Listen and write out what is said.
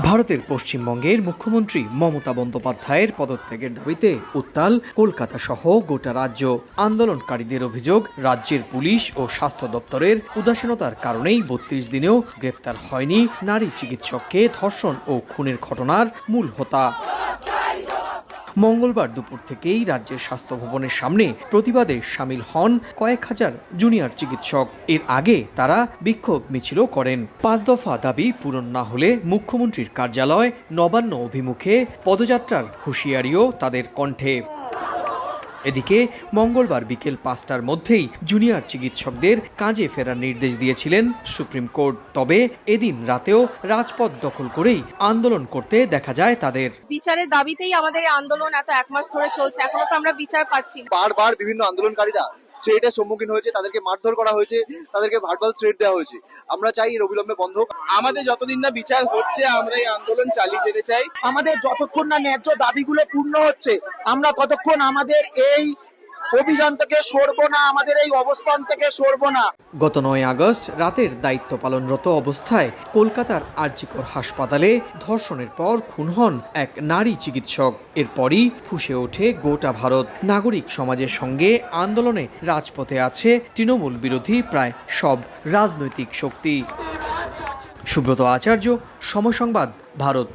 ভারতের পশ্চিমবঙ্গের মুখ্যমন্ত্রী মমতা বন্দ্যোপাধ্যায়ের পদত্যাগের দাবিতে উত্তাল কলকাতা সহ গোটা রাজ্য। আন্দোলনকারীদের অভিযোগ, রাজ্যের পুলিশ ও স্বাস্থ্য দপ্তরের উদাসীনতার কারণেই ৩২ দিনেও গ্রেপ্তার হয়নি নারী চিকিৎসককে ধর্ষণ ও খুনের ঘটনার মূল হোতা। মঙ্গলবার দুপুর থেকেই রাজ্যের স্বাস্থ্য ভবনের সামনে প্রতিবাদে সামিল হন কয়েক হাজার জুনিয়র চিকিৎসক। এর আগে তারা বিক্ষোভ মিছিলও করেন। ৫ দফা দাবি পূরণ না হলে মুখ্যমন্ত্রীর কার্যালয় নবান্ন অভিমুখে পদযাত্রার হুঁশিয়ারিও তাদের কণ্ঠে। এদিকে মঙ্গলবার বিকেল ৫টার মধ্যেই জুনিয়র চিকিৎসকদের কাজে ফেরার নির্দেশ দিয়েছিলেন সুপ্রিম কোর্ট। তবে এদিন রাতেও রাজপথ দখল করেই আন্দোলন করতে দেখা যায় তাদের। বিচারের দাবিতেই আমাদের এই আন্দোলন এত ১ মাস ধরে চলছে, এখনো তো আমরা বিচার পাচ্ছি না। বারবার বিভিন্ন আন্দোলনকারীরা থ্রেটের সম্মুখীন হয়েছে, তাদেরকে মারধর করা হয়েছে, তাদেরকে ভার্বাল থ্রেট দেওয়া হয়েছে। আমরা চাই এর অবিলম্বে বন্ধ হোক। আমাদের যতদিন না বিচার হচ্ছে আমরা এই আন্দোলন চালিয়ে যেতে চাই। আমাদের যতক্ষণ না ন্যায্য দাবিগুলো পূর্ণ হচ্ছে আমরা ততক্ষণ আমাদের এই অভিযান থেকে সরবো না, আমাদের এই অবস্থান থেকে সরবো না। গত ৯ আগস্ট রাতের দায়িত্ব পালনরত অবস্থায় কলকাতার আরজিকর হাসপাতালে ধর্ষণের পর খুন হন এক নারী চিকিৎসক। এরপরই ফুঁসে ওঠে গোটা ভারত। নাগরিক সমাজের সঙ্গে আন্দোলনে রাজপথে আছে তৃণমূল বিরোধী প্রায় সব রাজনৈতিক শক্তি। সুব্রত আচার্য, সময় সংবাদ, ভারত।